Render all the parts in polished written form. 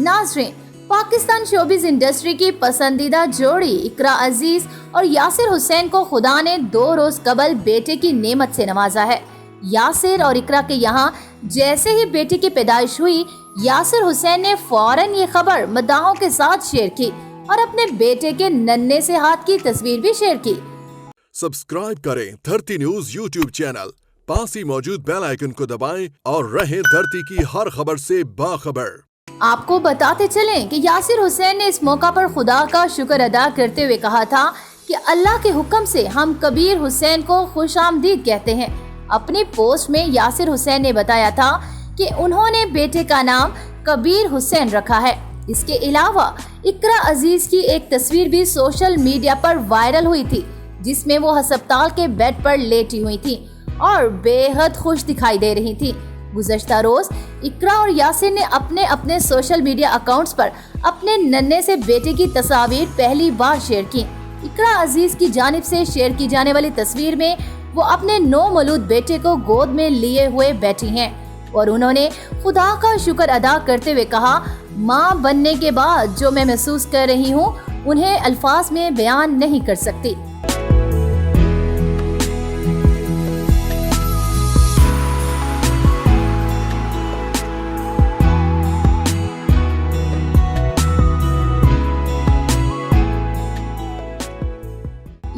नाज़रीन, Pakistan showbiz industry की पसंदीदा जोड़ी इकरा अजीज और यासिर हुसैन को खुदा ने 2 रोज कबल बेटे की नेमत से नवाजा है। यासिर और इकरा के यहाँ जैसे ही बेटे की पैदाइश हुई, यासिर हुसैन ने फौरन ये खबर मदाहों के साथ शेयर की और अपने बेटे के नन्हे से हाथ की तस्वीर भी शेयर की। सब्सक्राइब करें धरती न्यूज यूट्यूब चैनल, पास ही मौजूद बेल आइकन को दबाएं और रहें धरती की हर खबर से बाखबर। आपको बताते चलें कि यासिर हुसैन ने इस मौका पर खुदा का शुक्र अदा करते हुए कहा था कि अल्लाह के हुक्म से हम कबीर हुसैन को खुशामदीद कहते हैं। अपनी पोस्ट में यासिर हुसैन ने बताया था कि उन्होंने बेटे का नाम कबीर हुसैन रखा है। इसके अलावा इकरा अजीज की एक तस्वीर भी सोशल मीडिया पर वायरल हुई थी, जिसमें वो अस्पताल के बेड पर लेटी हुई थी और बेहद खुश दिखाई दे रही थी। गुज़श्ता रोज इकरा और यासिर ने अपने अपने सोशल मीडिया अकाउंट्स पर अपने नन्हे से बेटे की तस्वीर पहली बार शेयर की। इकरा अजीज की जानिब से शेयर की जाने वाली तस्वीर में वो अपने नौमौलूद बेटे को गोद में लिए हुए बैठी हैं और उन्होंने खुदा का शुक्र अदा करते हुए कहा, माँ बनने के बाद जो मैं महसूस कर रही हूँ उन्हें अल्फाज में बयान नहीं कर सकती।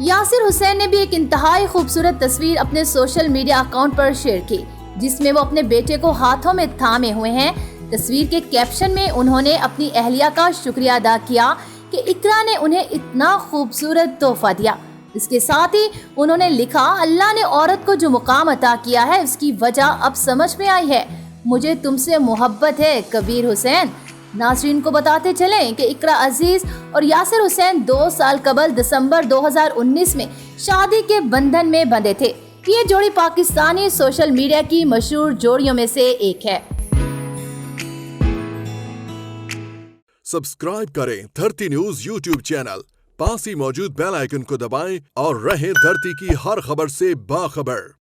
यासिर हुसैन ने भी एक इंतहाई खूबसूरत तस्वीर अपने सोशल मीडिया अकाउंट पर शेयर की, जिसमें वो अपने बेटे को हाथों में थामे हुए हैं। तस्वीर के कैप्शन में उन्होंने अपनी अहलिया का शुक्रिया अदा किया कि इकरा ने उन्हें इतना खूबसूरत तोहफा दिया। इसके साथ ही उन्होंने लिखा, अल्लाह ने औरत को जो मुकाम अता किया है उसकी वजह अब समझ में आई है। मुझे तुमसे मोहब्बत है कबीर हुसैन। नाज़रीन को बताते चलें कि इकरा अजीज और यासिर हुसैन 2 साल कबल दिसंबर 2019 में शादी के बंधन में बंधे थे। ये जोड़ी पाकिस्तानी सोशल मीडिया की मशहूर जोड़ियों में से एक है। सब्सक्राइब करें धरती न्यूज यूट्यूब चैनल, पास ही मौजूद बेल आइकन को दबाएं और रहें धरती की हर खबर से बाखबर।